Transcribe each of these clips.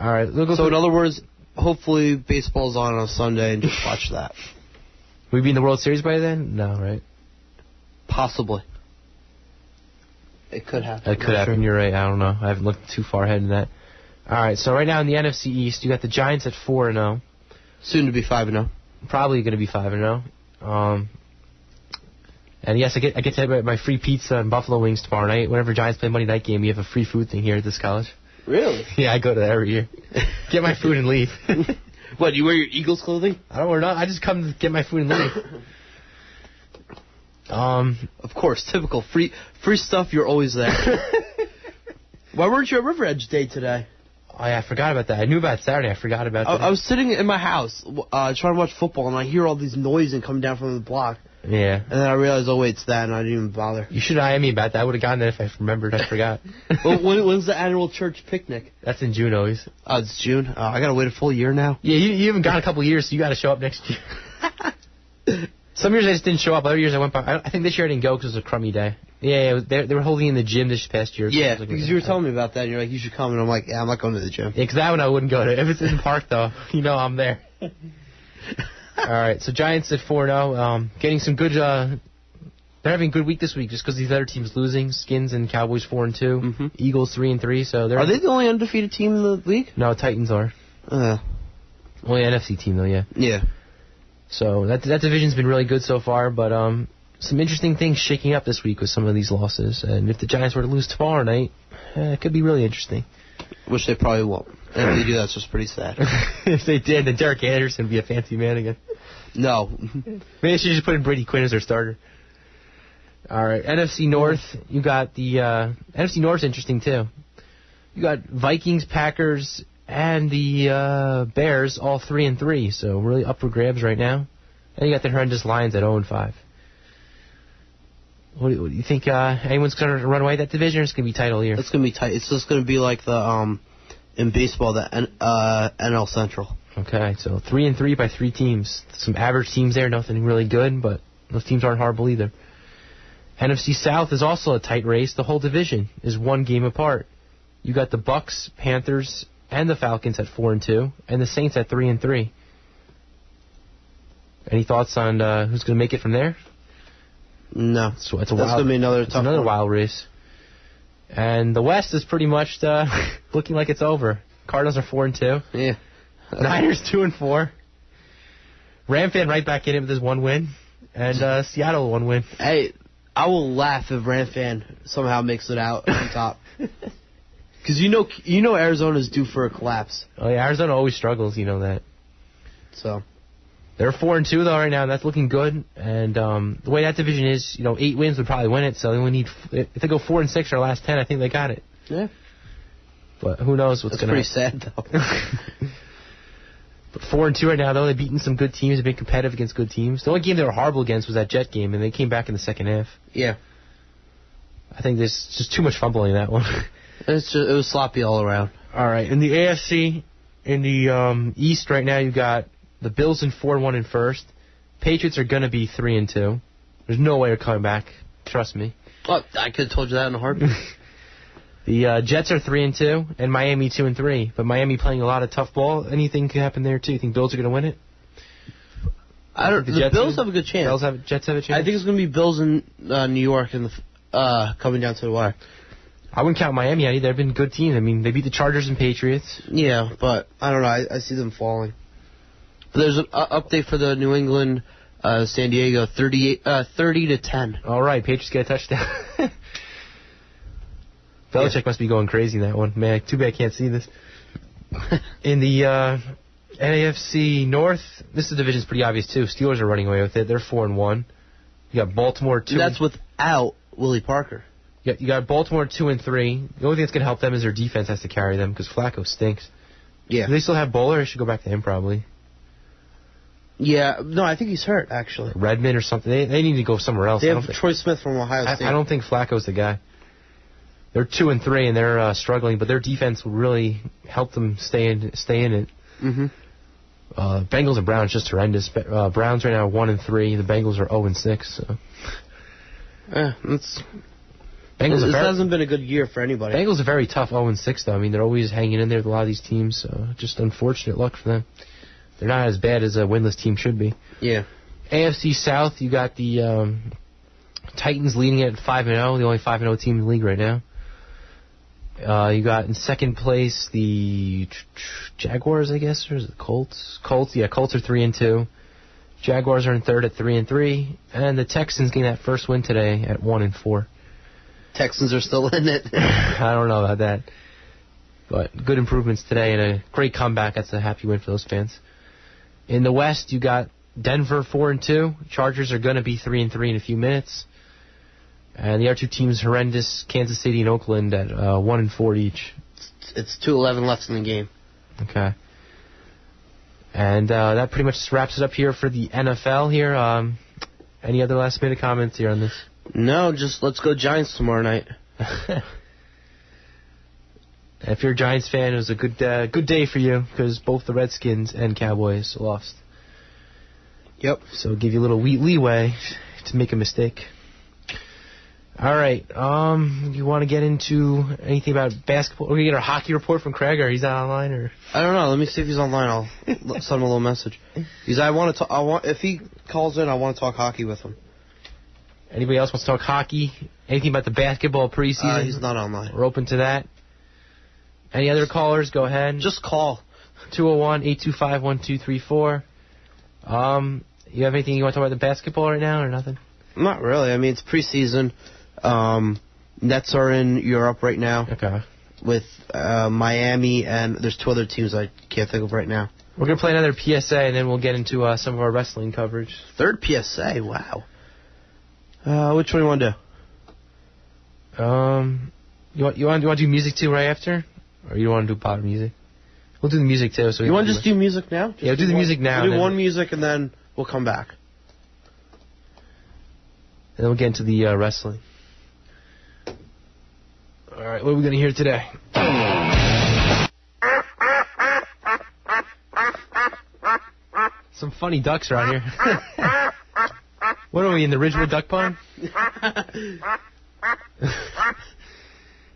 All right. So in other words, hopefully baseball's on a Sunday and just watch that. Will we be in the World Series by then? No, right? Possibly. It could happen. It could happen. Sure. You're right. I don't know. I haven't looked too far ahead in that. All right. So right now in the NFC East, you got the Giants at 4-0. Soon to be 5-0. Probably going to be 5-0. And yes, I get to have my free pizza and buffalo wings tomorrow night. Whenever Giants play Monday night game, we have a free food thing here at this college. Really? Yeah, I go to that every year. Get my food and leave. What, you wear your Eagles clothing? I don't wear nothing. I just come to get my food and leave. Of course, typical. Free stuff, you're always there. Why weren't you at River Edge Day today? Oh, yeah, I forgot about that. I knew about Saturday. I forgot about that. I was sitting in my house trying to watch football, and I hear all these noises coming down from the block. Yeah. And then I realized, oh, wait, it's that, and I didn't even bother. You should IM me about that. I would have gotten it if I remembered. I forgot. Well, when's the annual church picnic? That's in June always. Oh, it's June? I got to wait a full year now? Yeah, you haven't gone a couple years, so you got to show up next year. Some years I just didn't show up. Other years I went by. I think this year I didn't go because it was a crummy day. Yeah, they were holding in the gym this past year. Yeah, because you were telling me about that, and you're like, you should come, and I'm like, yeah, I'm not going to the gym. Yeah, because that one I wouldn't go to. If it's in the park, though, you know I'm there. All right, so Giants at 4-0. Getting some good... they're having a good week this week just because these other teams losing. Skins and Cowboys 4-2. Mm-hmm. Eagles 3-3. So they're... Are they the only undefeated team in the league? No, Titans are. Only NFC team, though, yeah. Yeah. So that division's been really good so far, but some interesting things shaking up this week with some of these losses. And if the Giants were to lose tomorrow night, it could be really interesting. Which they probably won't. And if they do, that's just pretty sad. If they did, then Derek Anderson would be a fancy man again. No. Maybe they should just put in Brady Quinn as their starter. All right, NFC North, you got the... NFC North's interesting, too. You got Vikings, Packers, and the Bears all 3-3, so really up for grabs right now. And you got the horrendous Lions at 0-5. What do you think? Anyone's going to run away that division, or it's going to be tight all year? It's going to be tight. It's just going to be like the in baseball, the NL Central. Okay, so 3-3 by 3 teams. Some average teams there, nothing really good, but those teams aren't horrible either. NFC South is also a tight race. The whole division is 1 game apart. You got the Bucks, Panthers, and the Falcons at 4-2, and the Saints at 3-3. Any thoughts on who's going to make it from there? No. So that's going to be another tough one. Wild race. And the West is pretty much looking like it's over. Cardinals are 4-2. Yeah. Niners 2-4. Ramfan right back in it with his 1 win, and Seattle 1 win. Hey, I will laugh if Ramfan somehow makes it out on top. Because you know Arizona's due for a collapse. Oh yeah, Arizona always struggles. You know that. So they're 4-2 though right now. And that's looking good. And the way that division is, 8 wins would probably win it. So they only need if they go 4-6 or last 10, I think they got it. Yeah. But who knows what's going to happen. That's pretty sad though. But 4-2 right now though. They've beaten some good teams. They've been competitive against good teams. The only game they were horrible against was that Jet game, and they came back in the second half. Yeah. I think there's just too much fumbling in that one. It was sloppy all around. All right, in the AFC, in the East right now, you got the Bills in 4-1 in first. Patriots are going to be 3-2. There's no way they're coming back. Trust me. Oh, I could have told you that in a heartbeat. The Jets are 3-2, and Miami 2-3. But Miami playing a lot of tough ball. Anything could happen there too. You think Bills are going to win it? The Bills have a good chance. Jets have a chance. I think it's going to be Bills in New York and coming down to the wire. I wouldn't count Miami out either. They've been good teams. I mean, they beat the Chargers and Patriots. Yeah, but I don't know. I see them falling. But there's an update for the New England, San Diego, 30-10. All right, Patriots get a touchdown. Belichick must be going crazy in that one. Man, too bad I can't see this. In the NAFC North, this division's pretty obvious too. Steelers are running away with it. They're 4-1. You got Baltimore 2. That's without Willie Parker. You got Baltimore 2-3. The only thing that's going to help them is their defense has to carry them because Flacco stinks. Yeah. Do they still have Bowler? I should go back to him probably. Yeah. No, I think he's hurt actually. Redmond or something. They need to go somewhere else. They have Troy Smith from Ohio State. I don't think Flacco's the guy. They're 2-3 and they're struggling, but their defense will really help them stay in it. Mm-hmm. Bengals and Browns just horrendous. Browns right now are 1-3. The Bengals are 0-6. So. Yeah, that's This hasn't been a good year for anybody. Bengals are very tough 0-6, though. I mean, they're always hanging in there with a lot of these teams, so just unfortunate luck for them. They're not as bad as a winless team should be. Yeah. AFC South, you got the Titans leading it at 5-0, the only 5-0 team in the league right now. You got in second place the Jaguars, I guess, or is it the Colts? Colts are 3-2. Jaguars are in third at 3-3, and the Texans getting that first win today at 1-4. Texans are still in it. I don't know about that, but good improvements today and a great comeback. That's a happy win for those fans. In the West, you got Denver 4-2. Chargers are going to be 3-3 in a few minutes. And the other two teams, horrendous, Kansas City and Oakland at 1-4 each. It's 2:11 left in the game. Okay. And that pretty much wraps it up here for the NFL here. Any other last-minute comments here on this? No, just let's go Giants tomorrow night. If you're a Giants fan, it was a good day for you because both the Redskins and Cowboys lost. Yep. So give you a little leeway to make a mistake. All right. You want to get into anything about basketball? We're going to get our hockey report from Craig, or he's not online, or I don't know. Let me see if he's online. I'll send him a little message. Because if he calls in, I want to talk hockey with him. Anybody else wants to talk hockey? Anything about the basketball preseason? He's not online. We're open to that. Any other callers? Go ahead. Just call. 201-825-1234. You have anything you want to talk about the basketball right now or nothing? Not really. I mean, it's preseason. Nets are in Europe right now. Okay. With Miami, and there's two other teams I can't think of right now. We're going to play another PSA, and then we'll get into some of our wrestling coverage. Third PSA? Wow. Which one do you want to do? You want to do music too right after? Or you want to do pop music? We'll do the music too. So you want to just do music now? Yeah, we'll do the music now. We'll do one music and then we'll come back. And then we'll get into the wrestling. All right, what are we going to hear today? Some funny ducks around here. What are we, in the Ridgewood Duck Pond?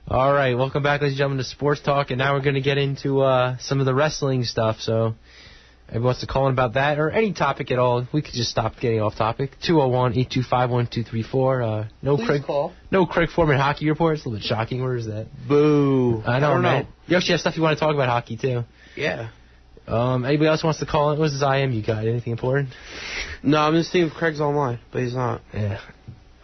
All right, welcome back, ladies and gentlemen, to Sports Talk, and now we're going to get into some of the wrestling stuff. So, if anyone wants to call in about that or any topic at all, we could just stop getting off topic. 201-825-1234. No Craig Foreman hockey report. It's a little bit shocking. Where is that? Boo. I don't know. You actually have stuff you want to talk about hockey too. Yeah. Anybody else wants to call in? What's this IM you got? Anything important? No, I'm just seeing if Craig's online, but he's not. Yeah.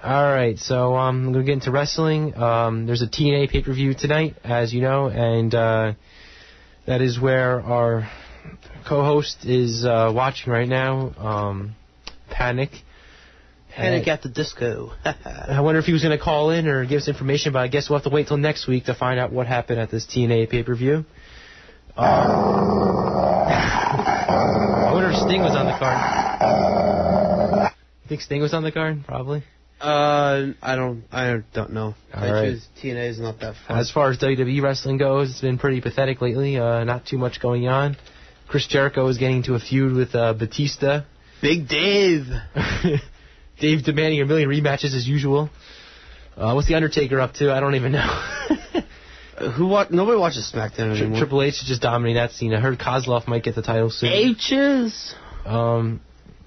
All right, so I'm going to get into wrestling. There's a TNA pay-per-view tonight, as you know, and that is where our co-host is watching right now, Panik. Panic at the Disco. I wonder if he was going to call in or give us information, but I guess we'll have to wait till next week to find out what happened at this TNA pay-per-view. I wonder if Sting was on the card. You think Sting was on the card? Probably. I don't know. All right. TNA is not that fun. As far as WWE wrestling goes, it's been pretty pathetic lately. Not too much going on. Chris Jericho is getting into a feud with Batista. Big Dave. Dave demanding a million rematches as usual. What's the Undertaker up to? I don't even know. Nobody watches SmackDown anymore. Triple H is just dominating that scene. I heard Kozlov might get the title soon. H's.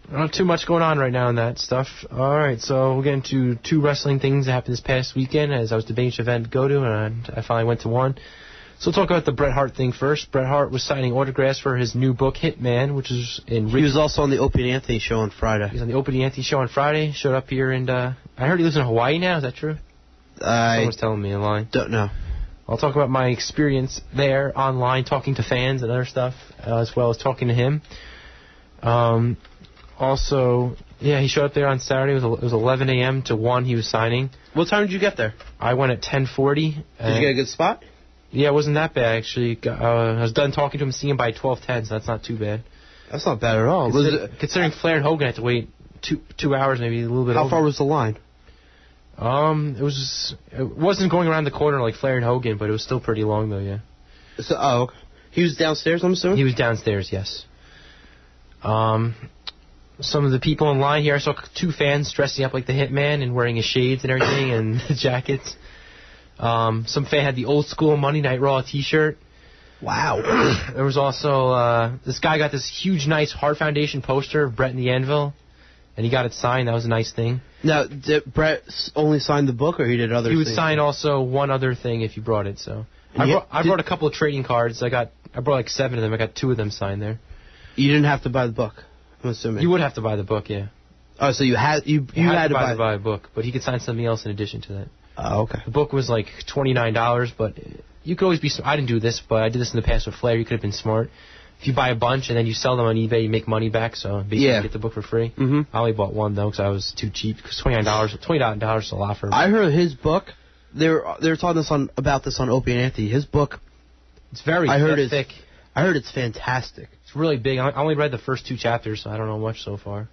Not too much going on right now in that stuff. All right, so we'll get into two wrestling things that happened this past weekend as I was debating which event to go to, and I finally went to one. So we'll talk about the Bret Hart thing first. Bret Hart was signing autographs for his new book, Hitman, which is in... He was also on the Opie and Anthony show on Friday. He was on the Opie and Anthony show on Friday. Showed up here, and I heard he lives in Hawaii now. Is that true? Someone was telling me online. Don't know. I'll talk about my experience there online, talking to fans and other stuff, as well as talking to him. Also, yeah, he showed up there on Saturday. It was 11 a.m. to 1 he was signing. What time did you get there? I went at 10:40. Did you get a good spot? Yeah, it wasn't that bad, actually. I was done talking to him, seeing him by 12:10, so that's not too bad. That's not bad at all. Considering Flair and Hogan had to wait two hours, maybe a little bit. How far was the line? It wasn't going around the corner like Flair and Hogan, but it was still pretty long, though, yeah. So, okay. He was downstairs, I'm assuming? He was downstairs, yes. Some of the people in line here, I saw two fans dressing up like the Hitman and wearing his shades and everything and the jackets. Some fan had the old school Monday Night Raw T-shirt. Wow. There was also this guy got this huge, nice Hart Foundation poster of Brett and the Anvil, and he got it signed. That was a nice thing. Now, did Brett only sign the book, or he did other things? He would sign also one other thing if you brought it. So I brought a couple of trading cards. I brought like 7 of them. I got 2 of them signed there. You didn't have to buy the book, I'm assuming. You would have to buy the book, yeah. Oh, so you had to buy a book, but he could sign something else in addition to that. Oh, okay. The book was like $29, but you could always be. I didn't do this, but I did this in the past with Flair. You could have been smart. If you buy a bunch and then you sell them on eBay, you make money back. So basically, you get the book for free. Mm-hmm. I only bought one though because I was too cheap. Because $29 is a lot for. I heard his book. They were talking about this on Opie and Anthony. His book. It's very thick. I heard it's fantastic. It's really big. I only read the first 2 chapters, so I don't know much so far.